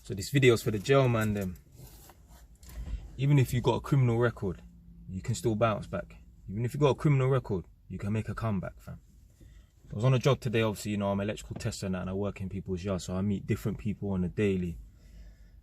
So this video's for the jail man them. Even if you got a criminal record, you can still bounce back. Even if you got a criminal record, you can make a comeback, fam. I was on a job today, obviously, you know, I'm an electrical tester and that, and I work in people's yards, so I meet different people on a daily.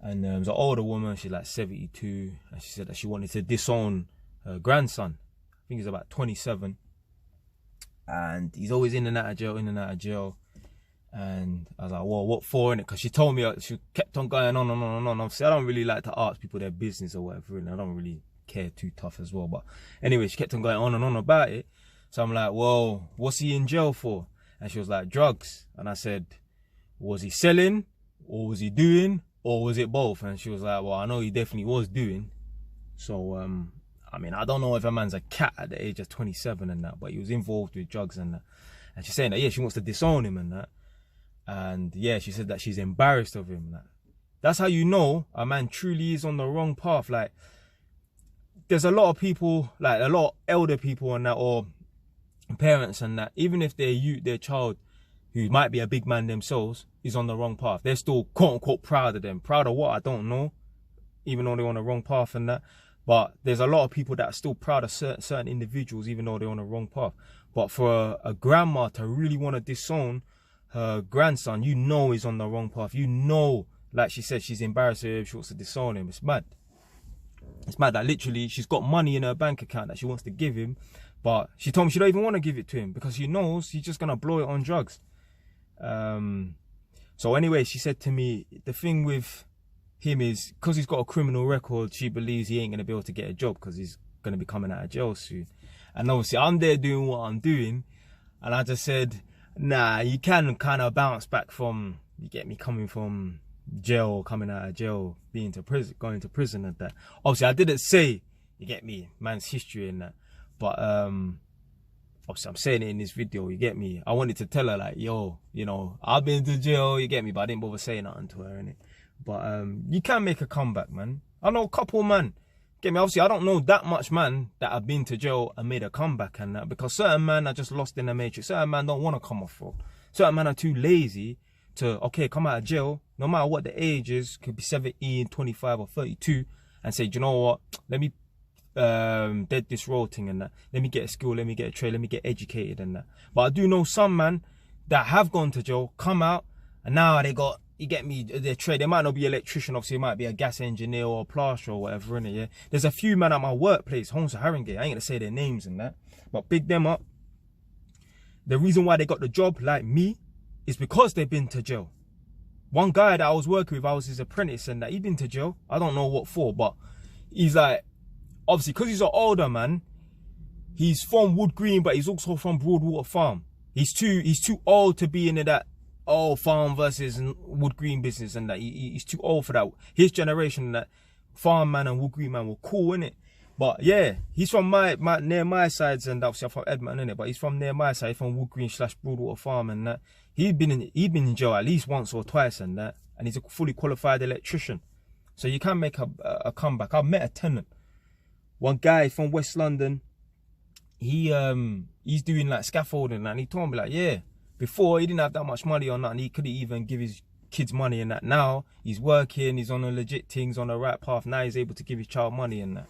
And there's an older woman, she's like 72, and she said that she wanted to disown her grandson. I think he's about 27. And he's always in and out of jail, in and out of jail. And I was like, well, what for, innit? Because she told me, she kept on going on and on and on. Obviously, I don't really like to ask people their business or whatever, and I don't really care too tough as well. But anyway, she kept on going on and on about it. So I'm like, well, what's he in jail for? And she was like, drugs. And I said, was he selling, or was he doing, or was it both? And she was like, well, I know he definitely was doing. So, I mean, I don't know if a man's a cat at the age of 27 and that, but he was involved with drugs and that. And she's saying that, yeah, she wants to disown him and that. And yeah, she said that she's embarrassed of him. Like, that's how you know a man truly is on the wrong path. Like, there's a lot of people, like a lot of elder people and that, or parents and that, even if their child, who might be a big man themselves, is on the wrong path, they're still quote unquote proud of them. Proud of what? I don't know, even though they're on the wrong path and that. But there's a lot of people that are still proud of certain individuals, even though they're on the wrong path. But for a grandma to really want to disown her grandson, you know he's on the wrong path. You know, like she said, she's embarrassed of him, she wants to disown him. It's mad. It's mad that literally she's got money in her bank account that she wants to give him, but she told me she don't even want to give it to him because she knows he's just going to blow it on drugs. So anyway, she said to me, the thing with him is, because he's got a criminal record, she believes he ain't going to be able to get a job because he's going to be coming out of jail soon. And obviously I'm there doing what I'm doing, and I just said, nah, you can kind of bounce back from, you get me, coming from jail, coming out of jail, being to prison, going to prison and that. Obviously I didn't say, you get me, man's history and that, but obviously I'm saying it in this video, you get me. I wanted to tell her like, yo, you know, I've been to jail, you get me, but I didn't bother saying nothing to her, innit? But you can make a comeback, man. I know a couple, man, get me. Obviously I don't know that much man that have been to jail and made a comeback and that, because certain men are just lost in the matrix. Certain men don't want to come off road. Certain men are too lazy to, okay, come out of jail, no matter what the age is, could be 17, 25 or 32, and say, do you know what, let me dead this road thing and that, let me get a skill, let me get a trade, let me get educated and that. But I do know some man that have gone to jail, come out, and now they got, you get me, their trade. They might not be an electrician, obviously it might be a gas engineer or a plasterer or whatever, innit, yeah. There's a few men at my workplace, Holmes to Haringey, I ain't gonna say their names and that, but big them up. The reason why they got the job, like me, is because they've been to jail. One guy that I was working with, I was his apprentice and that, he'd been to jail. I don't know what for, but he's like, obviously, because he's an older man, he's from Wood Green, but he's also from Broadwater Farm. He's too old to be into that, oh, farm versus Wood Green business and that. He's too old for that. His generation, that farm man and Wood Green man were cool, innit? But yeah, he's from near my sides, and obviously I'm from Edmonton, innit? But he's from near my side, from Wood Green / Broadwater Farm and that. He'd been in jail at least once or twice and that, and he's a fully qualified electrician. So you can make a comeback. I've met a tenant. One guy from West London, he's doing like scaffolding, and he told me like, yeah, before he didn't have that much money or nothing, he couldn't even give his kids money and that. Now he's working, he's on the legit things, on the right path. Now he's able to give his child money and that.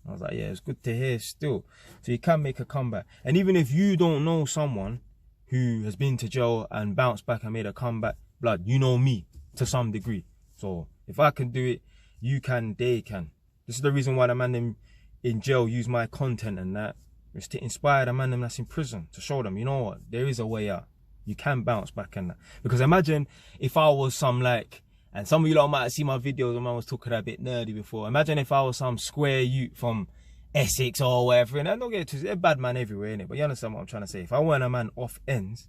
I was like, yeah, it's good to hear still. So you can make a comeback. And even if you don't know someone who has been to jail and bounced back and made a comeback, blood, you know me to some degree. So if I can do it, you can, they can. This is the reason why the man in jail use my content and that. It's to inspire the man that's in prison, to show them, you know what, there is a way out. You can bounce back and that. Because imagine if I was some like, and some of you lot might have seen my videos when I was talking a bit nerdy before. Imagine if I was some square youth from Essex or wherever, and I don't get it twisted, they're bad man everywhere, innit? But you understand what I'm trying to say. If I weren't a man off ends,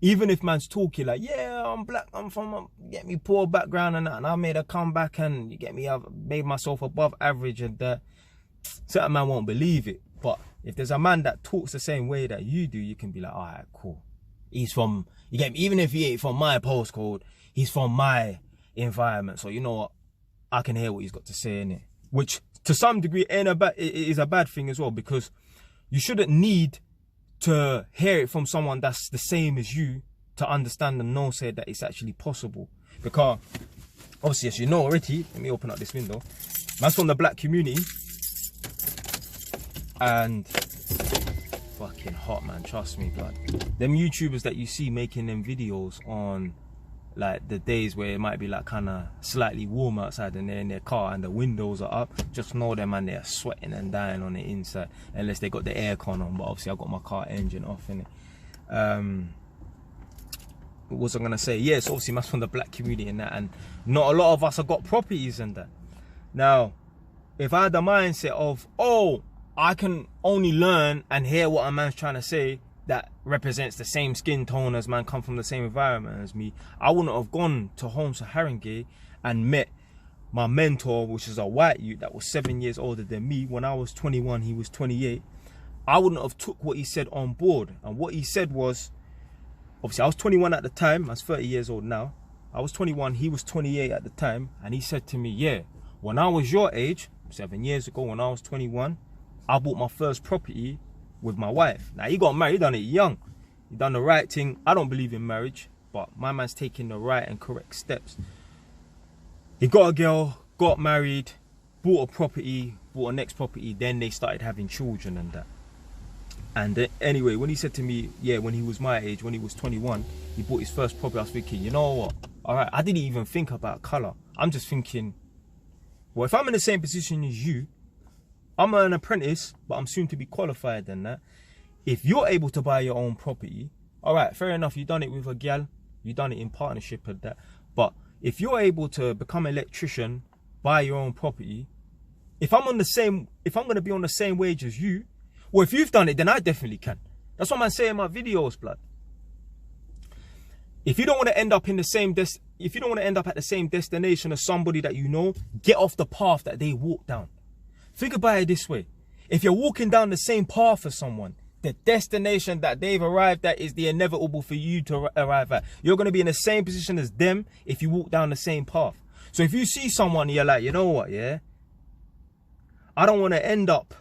even if man's talking like, yeah, I'm black, I'm from, get me, poor background and that, and I made a comeback and you get me, I've made myself above average and that, certain man won't believe it. But if there's a man that talks the same way that you do, you can be like, all right, cool. He's from, you get me, even if he ain't from my postcode, he's from my environment. So you know what, I can hear what he's got to say, innit? Which to some degree is a bad thing as well, because you shouldn't need to hear it from someone that's the same as you to understand and know, say that it's actually possible. Because Obviously, as you know already, let me open up this window. Man's from the black community. And fucking hot, man, trust me, blood. Them YouTubers that you see making them videos on like the days where it might be like kind of slightly warm outside and they're in their car and the windows are up, just know them, man, they're sweating and dying on the inside, unless they got the aircon on. But obviously I got my car engine off, innit. What was I gonna say? Yes, obviously man's from the black community and that, and not a lot of us have got properties and that. Now, if I had the mindset of, oh, I can only learn and hear what a man's trying to say that represents the same skin tone as man, come from the same environment as me, I wouldn't have gone to Holmes Haringey and met my mentor, which is a white youth that was 7 years older than me. When I was 21, he was 28. I wouldn't have took what he said on board. And what he said was, obviously I was 21 at the time, I was 30 years old now. I was 21, he was 28 at the time. And he said to me, yeah, when I was your age, 7 years ago, when I was 21, I bought my first property with my wife. Now, he got married, he done it young. He done the right thing. I don't believe in marriage, but my man's taking the right and correct steps. He got a girl, got married, bought a property, bought a next property, then they started having children and that. And anyway, when he said to me, yeah, when he was my age, when he was 21, he bought his first property, I was thinking, you know what? All right, I didn't even think about colour. I'm just thinking, well, if I'm in the same position as you, I'm an apprentice, but I'm soon to be qualified and that. If you're able to buy your own property, all right, fair enough, you done it with a gal, you done it in partnership and that. But if you're able to become an electrician, buy your own property, if I'm going to be on the same wage as you, well, if you've done it, then I definitely can. That's what I'm saying in my videos, blood. If you don't want to end up in the same if you don't want to end up at the same destination as somebody that you know, get off the path that they walk down. Think about it this way. If you're walking down the same path as someone, the destination that they've arrived at is the inevitable for you to arrive at. You're going to be in the same position as them if you walk down the same path. So if you see someone, you're like, you know what, yeah? I don't want to end up,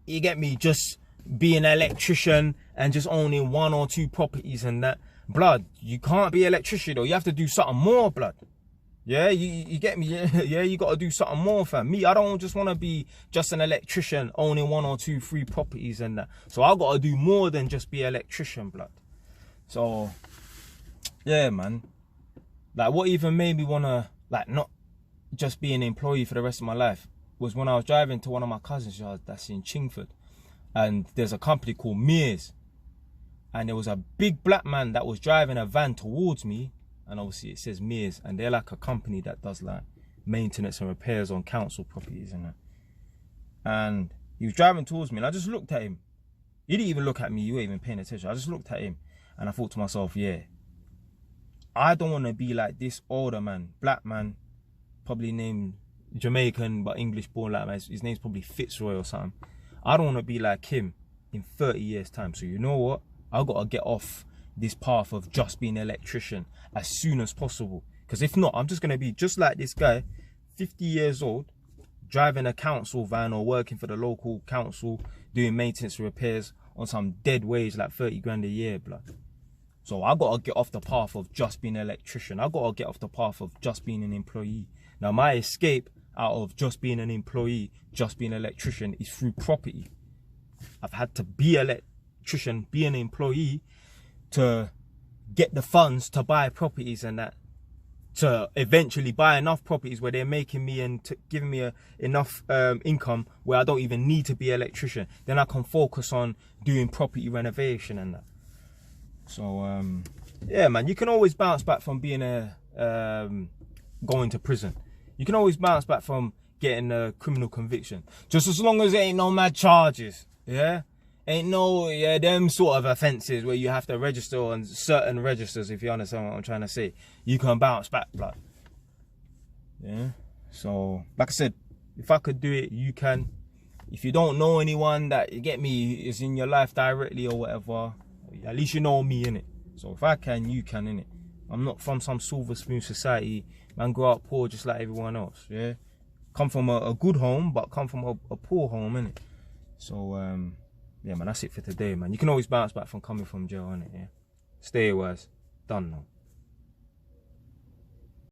you get me, just being an electrician and just owning 1 or 2 properties and that. Blood, you can't be an electrician though. You have to do something more, blood. Yeah, you get me? Yeah, you got to do something more, fam. Me, I don't just want to be just an electrician owning 1 or 2, 3 properties and that. So I got to do more than just be an electrician, blood. So, yeah, man. Like, what even made me want to, like, not just be an employee for the rest of my life was when I was driving to one of my cousins' yards that's in Chingford. And there's a company called Mears. And there was a big black man that was driving a van towards me. And obviously it says Mears, and they're like a company that does like maintenance and repairs on council properties and that. And he was driving towards me and I just looked at him. He didn't even look at me, you weren't even paying attention. I just looked at him and I thought to myself, yeah, I don't want to be like this older man, black man, probably named Jamaican but English born like man. His name's probably Fitzroy or something. I don't want to be like him in 30 years time. So you know what? I've got to get off this path of just being an electrician as soon as possible, because if not, I'm just going to be just like this guy, 50 years old, driving a council van or working for the local council doing maintenance repairs on some dead wage like 30 grand a year, blood. So I got to get off the path of just being an electrician. I got to get off the path of just being an employee. Now my escape out of just being an employee, just being an electrician, is through property. I've had to be an electrician, be an employee, to get the funds to buy properties and that, to eventually buy enough properties where they're making me and giving me enough income where I don't even need to be an electrician. Then I can focus on doing property renovation and that. So yeah, man, you can always bounce back from being going to prison. You can always bounce back from getting a criminal conviction, just as long as there ain't no mad charges. Yeah. Ain't no, yeah, them sort of offences where you have to register on certain registers, if you understand what I'm trying to say. You can bounce back, blood. Yeah? So, like I said, if I could do it, you can. If you don't know anyone that, you get me, is in your life directly or whatever, at least you know me, innit? So if I can, you can, innit? I'm not from some silver spoon society. Man, grow up poor just like everyone else, yeah? Come from a good home, but come from a poor home, innit? So, yeah, man, that's it for today, man. You can always bounce back from coming from jail, innit? Yeah. Stay wise. Done now.